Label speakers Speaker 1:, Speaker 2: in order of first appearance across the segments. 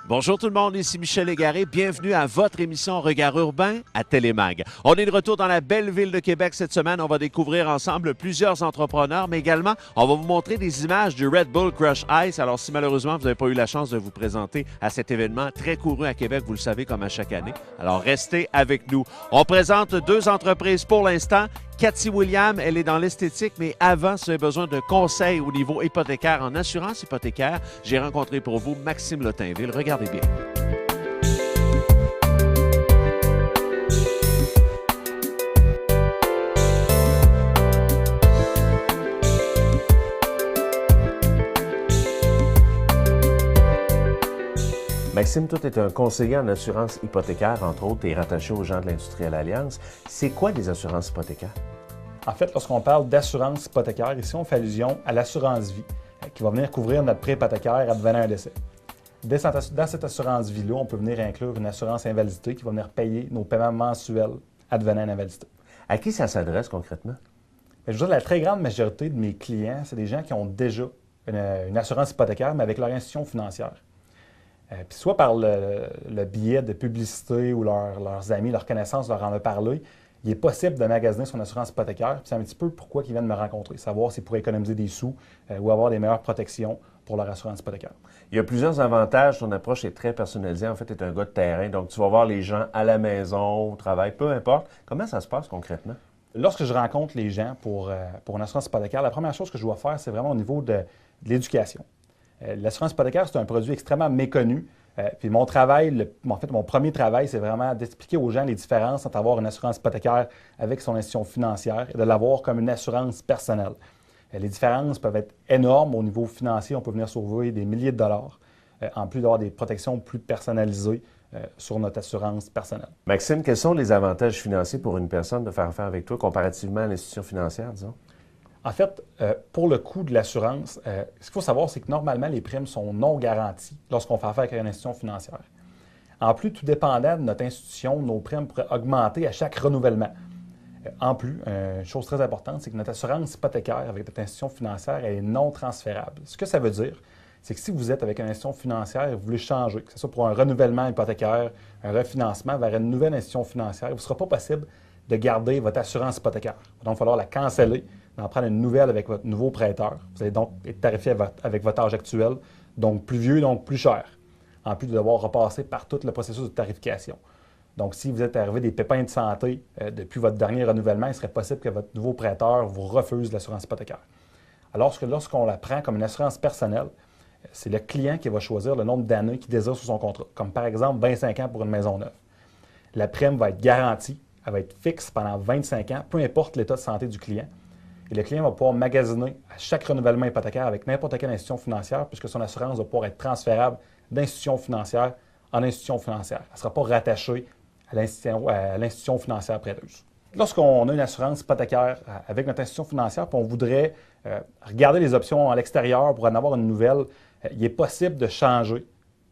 Speaker 1: Bonjour tout le monde, ici Michel Légaré. Bienvenue à votre émission Regard urbain à Télémag. On est de retour dans la belle ville de Québec cette semaine. On va découvrir ensemble plusieurs entrepreneurs, mais également, on va vous montrer des images du Red Bull Crush Ice. Alors, si malheureusement, vous n'avez pas eu la chance de vous présenter à cet événement très couru à Québec, vous le savez, comme à chaque année, alors restez avec nous. On présente deux entreprises pour l'instant. Cathy William, elle est dans l'esthétique, mais avant, si vous avez besoin de conseils au niveau hypothécaire en assurance hypothécaire, j'ai rencontré pour vous Maxime Lotainville. Regardez bien. Maxime, toi, tu es un conseiller en assurance hypothécaire, entre autres, et rattaché aux gens de l'Industrielle Alliance. C'est quoi des assurances hypothécaires?
Speaker 2: En fait, lorsqu'on parle d'assurance hypothécaire, ici, on fait allusion à l'assurance vie qui va venir couvrir notre prêt hypothécaire advenant un décès. Dans cette assurance vie-là, on peut venir inclure une assurance invalidité qui va venir payer nos paiements mensuels advenant une invalidité.
Speaker 1: À qui ça s'adresse concrètement?
Speaker 2: Je veux dire, la très grande majorité de mes clients, c'est des gens qui ont déjà une assurance hypothécaire, mais avec leur institution financière. Puis soit par le biais de publicité ou leurs amis, leurs connaissances leur en ont parlé, il est possible de magasiner son assurance hypothécaire. Puis c'est un petit peu pourquoi ils viennent me rencontrer, savoir s'ils pourraient économiser des sous ou avoir des meilleures protections pour leur assurance hypothécaire.
Speaker 1: Il y a plusieurs avantages. Ton approche est très personnalisée. En fait, tu es un gars de terrain, donc tu vas voir les gens à la maison, au travail, peu importe. Comment ça se passe concrètement?
Speaker 2: Lorsque je rencontre les gens pour une assurance hypothécaire, la première chose que je dois faire, c'est vraiment au niveau de l'éducation. L'assurance hypothécaire, c'est un produit extrêmement méconnu. Puis mon travail, mon premier travail, c'est vraiment d'expliquer aux gens les différences entre avoir une assurance hypothécaire avec son institution financière et de l'avoir comme une assurance personnelle. Les différences peuvent être énormes au niveau financier. On peut venir sauver des milliers de dollars, en plus d'avoir des protections plus personnalisées sur notre assurance personnelle.
Speaker 1: Maxime, quels sont les avantages financiers pour une personne de faire affaire avec toi comparativement à l'institution financière, disons?
Speaker 2: En fait, pour le coût de l'assurance, ce qu'il faut savoir, c'est que normalement, les primes sont non garanties lorsqu'on fait affaire avec une institution financière. En plus, tout dépendant de notre institution, nos primes pourraient augmenter à chaque renouvellement. En plus, une chose très importante, c'est que notre assurance hypothécaire avec notre institution financière elle est non transférable. Ce que ça veut dire, c'est que si vous êtes avec une institution financière et vous voulez changer, que ce soit pour un renouvellement hypothécaire, un refinancement vers une nouvelle institution financière, il ne sera pas possible de garder votre assurance hypothécaire. Donc, il va falloir la canceller, d'en prendre une nouvelle avec votre nouveau prêteur. Vous allez donc être tarifié avec votre âge actuel, donc plus vieux, donc plus cher, en plus de devoir repasser par tout le processus de tarification. Donc, si vous êtes arrivé des pépins de santé depuis votre dernier renouvellement, il serait possible que votre nouveau prêteur vous refuse l'assurance hypothécaire. Alors que lorsqu'on la prend comme une assurance personnelle, c'est le client qui va choisir le nombre d'années qu'il désire sur son contrat, comme par exemple 25 ans pour une maison neuve. La prime va être garantie, elle va être fixe pendant 25 ans, peu importe l'état de santé du client. Et le client va pouvoir magasiner à chaque renouvellement hypothécaire avec n'importe quelle institution financière, puisque son assurance va pouvoir être transférable d'institution financière en institution financière. Elle ne sera pas rattachée à l'institution financière prêteuse. Lorsqu'on a une assurance hypothécaire avec notre institution financière, puis on voudrait regarder les options à l'extérieur pour en avoir une nouvelle, il est possible de changer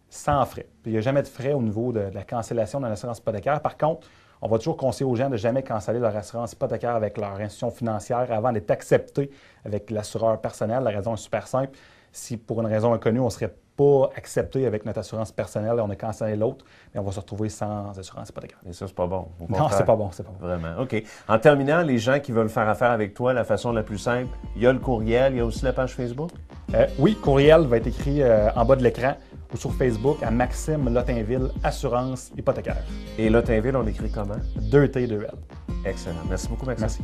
Speaker 2: sans frais. Puis il n'y a jamais de frais au niveau de la cancellation de l'assurance hypothécaire. Par contre, on va toujours conseiller aux gens de ne jamais canceller leur assurance hypothécaire avec leur institution financière avant d'être accepté avec l'assureur personnel. La raison est super simple. Si pour une raison inconnue, on ne serait pas accepté avec notre assurance personnelle et on a cancellé l'autre, on va se retrouver sans assurance hypothécaire.
Speaker 1: Et ça, c'est pas bon.
Speaker 2: Non, c'est pas bon, c'est pas bon.
Speaker 1: Vraiment. OK. En terminant, les gens qui veulent faire affaire avec toi, la façon la plus simple, il y a le courriel, il y a aussi la page Facebook?
Speaker 2: Oui, courriel va être écrit en bas de l'écran ou sur Facebook à Maxime Lotainville, assurance hypothécaire.
Speaker 1: Et Lotainville, on écrit comment?
Speaker 2: 2T2L.
Speaker 1: Excellent. Merci beaucoup, Maxime.
Speaker 2: Merci.